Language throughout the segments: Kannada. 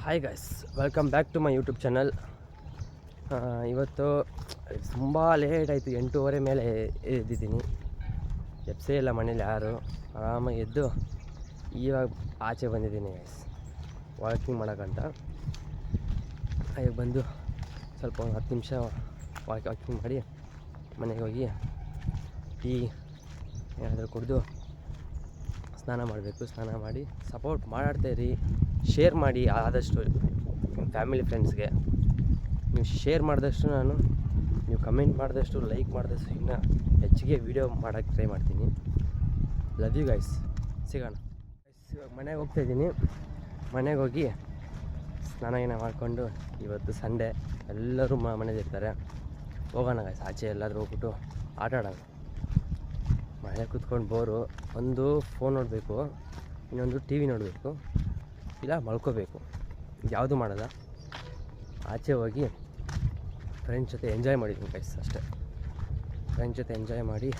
Hi guys, welcome back to my YouTube channel. ಇವತ್ತು ತುಂಬ ಲೇಟ್ ಆಯಿತು, 8:30 ಮೇಲೆ ಎದ್ದಿದ್ದೀನಿ. ಎಪ್ಸೇ ಇಲ್ಲ ಮನೇಲಿ ಯಾರು. ಆರಾಮಾಗಿ ಎದ್ದು ಇವಾಗ ಆಚೆ ಬಂದಿದ್ದೀನಿ ಗೈಸ್, ವಾಕಿಂಗ್ ಮಾಡೋಕ್ಕಂತ. ಈಗ ಬಂದು ಸ್ವಲ್ಪ ಒಂದು 10 ನಿಮಿಷ ವಾಕಿಂಗ್ ಮಾಡಿ ಮನೆಗೆ ಹೋಗಿ ಟೀ ಏನಾದರೂ ಕುಡಿದು ಸ್ನಾನ ಮಾಡಬೇಕು. ಸ್ನಾನ ಮಾಡಿ ಸಪೋರ್ಟ್ ಮಾಡ್ತಾಯಿರಿ, ಶೇರ್ ಮಾಡಿ ಆದಷ್ಟು ನಿಮ್ಮ ಫ್ಯಾಮಿಲಿ ಫ್ರೆಂಡ್ಸ್ಗೆ. ನೀವು ಶೇರ್ ಮಾಡಿದಷ್ಟು ನೀವು ಕಮೆಂಟ್ ಮಾಡಿದಷ್ಟು, ಲೈಕ್ ಮಾಡಿದಷ್ಟು ಇನ್ನೂ ಹೆಚ್ಚಿಗೆ ವೀಡಿಯೋ ಮಾಡೋಕ್ಕೆ ಟ್ರೈ ಮಾಡ್ತೀನಿ. Love you guys. ಸಿಗೋಣ. ಇವಾಗ ಮನೆಗೆ ಹೋಗ್ತಾಯಿದ್ದೀನಿ. ಮನೆಗೆ ಹೋಗಿ ಸ್ನಾನ ಮಾಡಿಕೊಂಡು, ಇವತ್ತು ಸಂಡೇ ಎಲ್ಲರೂ ಮನೇಲಿರ್ತಾರೆ. ಹೋಗೋಣ ಗೈಸ್, ಆಚೆ ಎಲ್ಲಾದರೂ ಹೋಗ್ಬಿಟ್ಟು ಆಟ ಆಡೋಣ. ಮನೆ ಕೂತ್ಕೊಂಡು ಬೋರು. ಒಂದು ಫೋನ್ ನೋಡಬೇಕು, ಇನ್ನೊಂದು ಟಿ ವಿ ನೋಡಬೇಕು, ಇಲ್ಲ ಮಲ್ಕೋಬೇಕು. ಯಾವುದು ಮಾಡೋಲ್ಲ. ಆಚೆ ಹೋಗಿ ಫ್ರೆಂಡ್ಸ್ ಜೊತೆ ಎಂಜಾಯ್ ಮಾಡಿದ್ದೀನಿ ಗೈಸ್, ಅಷ್ಟೇ. ಫ್ರೆಂಡ್ಸ್ ಜೊತೆ ಎಂಜಾಯ್ ಮಾಡಿ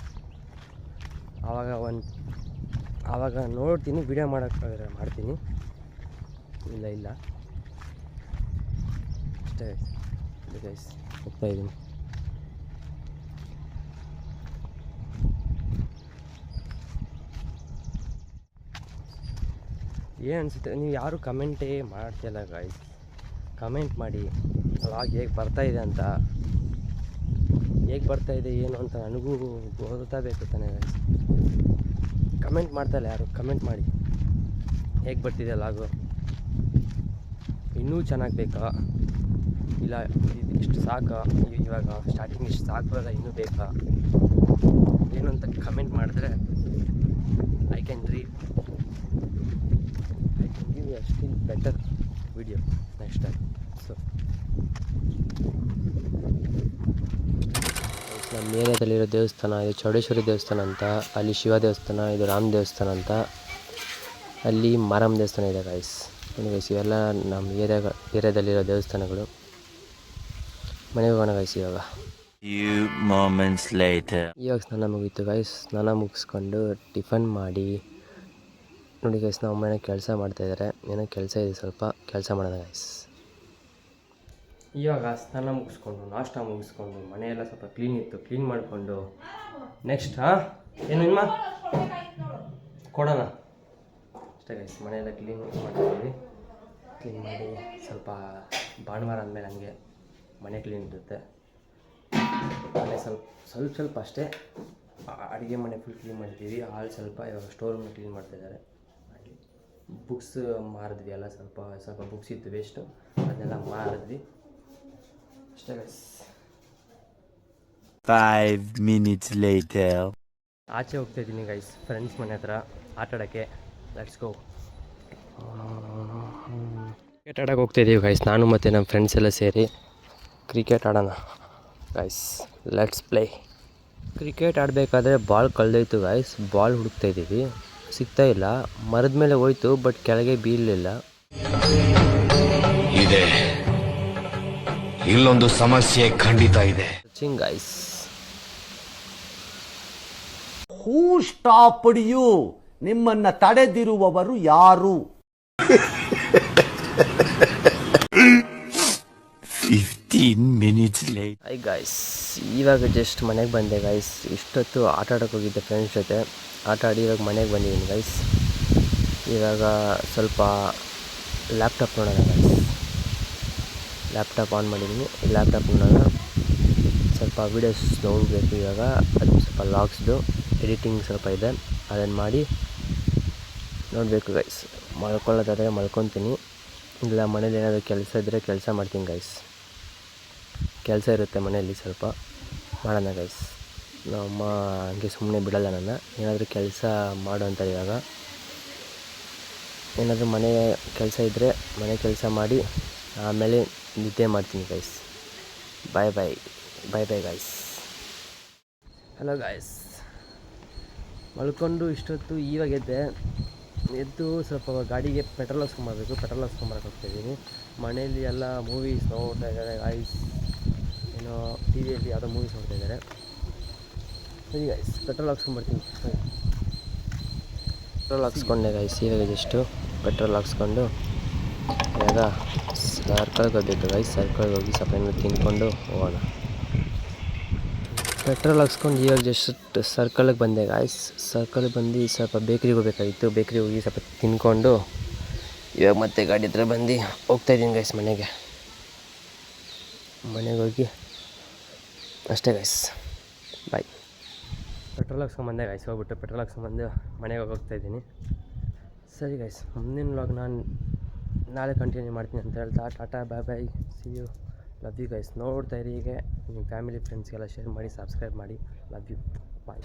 ಆವಾಗ ನೋಡ್ತೀನಿ, ವೀಡಿಯೋ ಮಾಡೋಕ್ಕೆ ಮಾಡ್ತೀನಿ, ಇಲ್ಲ ಅಷ್ಟೇ ಗೈಸ್. ಹೋಗ್ತಾಯಿದ್ದೀನಿ. ಏನು ಅನಿಸುತ್ತೆ, ನೀವು ಯಾರು ಕಮೆಂಟೇ ಮಾಡ್ತಿಲ್ಲ ಗಾಯ್ಸ್. ಕಮೆಂಟ್ ಮಾಡಿ ವ್ಲಾಗ್ ಹೇಗೆ ಬರ್ತಾಯಿದೆ ಅಂತ, ಹೇಗೆ ಬರ್ತಾಯಿದೆ ಏನು ಅಂತ ನನಗೂ ಗೊತ್ತಾಗಬೇಕು ತಾನೇ ಗಾಯ್ಸ್. ಕಮೆಂಟ್ ಮಾಡ್ತಾಯಿಲ್ಲ ಯಾರು. ಕಮೆಂಟ್ ಮಾಡಿ, ಹೇಗೆ ಬರ್ತಿದೆ ವ್ಲಾಗು, ಇನ್ನೂ ಚೆನ್ನಾಗಿ ಬೇಕಾ, ಇಲ್ಲ ಇಷ್ಟು ಸಾಕಾ, ಇವಾಗ ಸ್ಟಾರ್ಟಿಂಗ್ ಇಷ್ಟು ಸಾಕು, ಇನ್ನೂ ಬೇಕಾ, ಏನು ಅಂತ ಕಮೆಂಟ್ ಮಾಡಿದ್ರೆ I can give you a still better video next time. So ನಮ್ಮ ಏರಿಯಾದಲ್ಲಿರೋ ದೇವಸ್ಥಾನ ಇದು ಚೌಡೇಶ್ವರಿ ದೇವಸ್ಥಾನ ಅಂತ. ಅಲ್ಲಿ ಶಿವ ದೇವಸ್ಥಾನ, ಇದು ರಾಮ ದೇವಸ್ಥಾನ ಅಂತ. ಅಲ್ಲಿ ಮಾರಮ್ಮ ದೇವಸ್ಥಾನ ಇದೆ ಗೈಸ್. ಗೈಸ್ ಇವೆಲ್ಲ ನಮ್ಮ ಏರಿಯಾದಲ್ಲಿರೋ ದೇವಸ್ಥಾನಗಳು. ಮನೆಗೆ ಹೋಗೋಣ ಗೈಸ್. ಇವಾಗ ಸ್ನಾನ ಮುಗೀತು ಗೈಸ್. ಸ್ನಾನ ಮುಗಿಸ್ಕೊಂಡು ಟಿಫನ್ ಮಾಡಿ ನೋಡಿ ಗೈಸ್, ನಾವು ಮನೆ ಕೆಲಸ ಮಾಡ್ತಾಯಿದ್ದಾರೆ. ಏನೋ ಕೆಲಸ ಇದೆ, ಸ್ವಲ್ಪ ಕೆಲಸ ಮಾಡೋಣ ಗೈಸ್. ಇವಾಗ ಸ್ನಾನ ಮುಗಿಸ್ಕೊಂಡು, ನಾಷ್ಟ ಮುಗಿಸ್ಕೊಂಡು, ಮನೆಯೆಲ್ಲ ಸ್ವಲ್ಪ ಕ್ಲೀನ್ ಇತ್ತು, ಕ್ಲೀನ್ ಮಾಡಿಕೊಂಡು ನೆಕ್ಸ್ಟ್ ಏನು ನಿಮ್ಮ ಕೊಡೋಣ ಅಷ್ಟೇ ಗೈಸ್. ಮನೆಯೆಲ್ಲ ಕ್ಲೀನ್ ಮಾಡ್ತಿದ್ದೀವಿ. ಕ್ಲೀನ್ ಮಾಡಿ ಸ್ವಲ್ಪ ಭಾನುವಾರ ಅಂದಮೇಲೆ ನನಗೆ ಮನೆ ಕ್ಲೀನ್ ಇರುತ್ತೆ. ಮನೆ ಸ್ವಲ್ಪ ಅಷ್ಟೇ. ಅಡುಗೆ ಮನೆ ಫುಲ್ ಕ್ಲೀನ್ ಮಾಡ್ತೀವಿ. ಹಾಲ್ ಸ್ವಲ್ಪ, ಇವಾಗ ಸ್ಟೋರ್ ರೂಮ್ನ ಕ್ಲೀನ್ ಮಾಡ್ತಾಯಿದ್ದಾರೆ. ಬುಕ್ಸ್ ಮಾರಿದ್ವಿ, ಎಲ್ಲ ಸ್ವಲ್ಪ ಬುಕ್ಸ್ ಇತ್ತು ವೇಸ್ಟು, ಅದನ್ನೆಲ್ಲ ಮಾರಿದ್ವಿ ಅಷ್ಟೇ ಗೈಸ್. 5 minutes later. ಆಚೆ ಹೋಗ್ತಾಯಿದ್ದೀನಿ ಗೈಸ್, ಫ್ರೆಂಡ್ಸ್ ಮನೆ ಹತ್ರ ಆಟ ಆಡೋಕ್ಕೆ. Let's go. ಕ್ರಿಕೆಟ್ ಆಡೋಕ್ಕೆ ಹೋಗ್ತಾಯಿದ್ದೀವಿ ಗೈಸ್, ನಾನು ಮತ್ತು ನಮ್ಮ ಫ್ರೆಂಡ್ಸ್ ಎಲ್ಲ ಸೇರಿ ಕ್ರಿಕೆಟ್ ಆಡೋಣ ಗೈಸ್. Let's play. ಕ್ರಿಕೆಟ್ ಆಡಬೇಕಾದ್ರೆ ಬಾಲ್ ಕಳೆದೋಯ್ತು ಗೈಸ್. ಬಾಲ್ ಹುಡುಕ್ತಾಯಿದ್ದೀವಿ, ಸಿಗ್ತಾ ಇಲ್ಲ. ಮರದ ಮೇಲೆ ಹೋಯ್ತು, ಬಟ್ ಕೆಳಗೆ ಬೀಳಲಿಲ್ಲ. ಇದೆ ಇಲ್ಲೊಂದು ಸಮಸ್ಯೆ ಖಂಡಿತ ಇದೆ. Guys, who stopped you? ನಿಮ್ಮನ್ನ ತಡೆದಿರುವವರು ಯಾರು? 15 minutes later. ಐ ಗೈಸ್, ಇವಾಗ ಜಸ್ಟ್ ಮನೆಗೆ ಬಂದೆ ಗೈಸ್. ಇಷ್ಟೊತ್ತು ಆಟ ಆಡೋಕ್ಕೆ ಹೋಗಿದ್ದೆ ಫ್ರೆಂಡ್ಸ್ ಜೊತೆ. ಆಟ ಆಡಿ ಇವಾಗ ಮನೆಗೆ ಬಂದಿದ್ದೀನಿ ಗೈಸ್. ಇವಾಗ ಸ್ವಲ್ಪ ಲ್ಯಾಪ್ಟಾಪ್ ನೋಡೋಣ ಗೈಸ್. ಲ್ಯಾಪ್ಟಾಪ್ ಆನ್ ಮಾಡಿದ್ದೀನಿ. ಲ್ಯಾಪ್ಟಾಪ್ ನೋಡೋಣ, ಸ್ವಲ್ಪ ವೀಡಿಯೋಸ್ ನೋಡಬೇಕು. ಇವಾಗ ಅದು ಸ್ವಲ್ಪ ಲಾಗ್ಸ್ದು ಎಡಿಟಿಂಗ್ ಸ್ವಲ್ಪ ಇದೆ, ಅದನ್ನು ಮಾಡಿ ನೋಡಬೇಕು ಗೈಸ್. ಮಲ್ಕೊಳ್ಳೋದಾದರೆ ಮಲ್ಕೊತೀನಿ, ಇಲ್ಲ ಮನೇಲಿ ಏನಾದರೂ ಕೆಲಸ ಇದ್ದರೆ ಕೆಲಸ ಮಾಡ್ತೀನಿ ಗೈಸ್. ಕೆಲಸ ಇರುತ್ತೆ ಮನೆಯಲ್ಲಿ, ಸ್ವಲ್ಪ ಮಾಡೋಣ ಗೈಸ್. ನಮ್ಮಮ್ಮ ಹಂಗೆ ಸುಮ್ಮನೆ ಬಿಡೋಲ್ಲ ನನ್ನ. ಏನಾದರೂ ಕೆಲಸ ಮಾಡು ಅಂತಾರೆ. ಇವಾಗ ಏನಾದರೂ ಮನೆ ಕೆಲಸ ಇದ್ದರೆ ಮನೆ ಕೆಲಸ ಮಾಡಿ ಆಮೇಲೆ ನಿದ್ದೆ ಮಾಡ್ತೀನಿ guys. Bye guys. Hello guys, ಮಲ್ಕೊಂಡು ಇಷ್ಟೊತ್ತು ಇವಾಗ ಎದ್ದು ಸ್ವಲ್ಪ ಗಾಡಿಗೆ ಪೆಟ್ರೋಲ್ ಹಾಕ್ಸ್ಕೊಂಬರ್ಬೇಕು. ಪೆಟ್ರೋಲ್ ಹಾಕ್ಸ್ಕೊಂಬರಕ್ಕೆ ಹೋಗ್ತಾಯಿದ್ದೀನಿ. ಮನೆಯಲ್ಲಿ ಎಲ್ಲ ಮೂವೀಸ್ ನೋಡ್ತಾ ಇದ್ದಾರೆ ಗೈಸ್. ಏನೋ ಟಿ ವಿಯಲ್ಲಿ ಯಾವುದೋ ಮೂವೀಸ್ ನೋಡ್ತಾ ಇದ್ದಾರೆ. ಸರಿ ಗೈಸ್, ಪೆಟ್ರೋಲ್ ಹಾಕ್ಸ್ಕೊಂಬರ್ತೀನಿ. ಪೆಟ್ರೋಲ್ ಹಾಕ್ಸ್ಕೊಂಡೆ ಗೈಸ್. ಇವಾಗ ಜಸ್ಟು ಪೆಟ್ರೋಲ್ ಹಾಕ್ಸ್ಕೊಂಡು ಇವಾಗ ಸರ್ಕಲ್ಗೆ ಹೋಗ್ಬೇಕು ಗೈಸ್. ಸರ್ಕಲ್ಗೆ ಹೋಗಿ ಸ್ವಲ್ಪ ಏನಾದ್ರು ತಿಂದ್ಕೊಂಡು ಹೋಗೋಣ. ಪೆಟ್ರೋಲ್ ಹಾಕ್ಸ್ಕೊಂಡು ಇವಾಗ ಜಸ್ಟ್ ಸರ್ಕಲ್ಗೆ ಬಂದೆ ಗಾಯ್ಸ್. ಸರ್ಕಲ್ಗೆ ಬಂದು ಸ್ವಲ್ಪ ಬೇಕ್ರಿಗೆ ಹೋಗ್ಬೇಕಾಗಿತ್ತು. ಬೇಕ್ರಿಗೆ ಹೋಗಿ ಸ್ವಲ್ಪ ತಿಂದ್ಕೊಂಡು ಇವಾಗ ಮತ್ತೆ ಗಾಡಿ ಹತ್ರ ಬಂದು ಹೋಗ್ತಾಯಿದ್ದೀನಿ ಗೈಸ್ ಮನೆಗೆ ಹೋಗಿ ಅಷ್ಟೇ ಗೈಸ್. ಬಾಯ್. ಪೆಟ್ರೋಲ್ ಹಾಕ್ಸ್ಕೊಂಬಂದೆ ಗೈಸ್. ಹೋಗ್ಬಿಟ್ಟು ಪೆಟ್ರೋಲ್ ಹಾಕ್ಸ್ಕೊಂಬಂದು ಮನೆಗೆ ಹೋಗ್ತಾಯಿದ್ದೀನಿ. ಸರಿ ಗೈಸ್, ಮುಂದಿನ ವ್ಲಾಗ್ ನಾನು ನಾಳೆ ಕಂಟಿನ್ಯೂ ಮಾಡ್ತೀನಿ ಅಂತ ಹೇಳ್ತಾ tata bye bye, see you, love you guys. ನೋಡ್ತಾ ಇರಿ ಹೀಗೆ, ನಿಮ್ಮ ಫ್ಯಾಮಿಲಿ ಫ್ರೆಂಡ್ಸ್ಗೆಲ್ಲ ಶೇರ್ ಮಾಡಿ, ಸಬ್ಸ್ಕ್ರೈಬ್ ಮಾಡಿ. Love you, bye.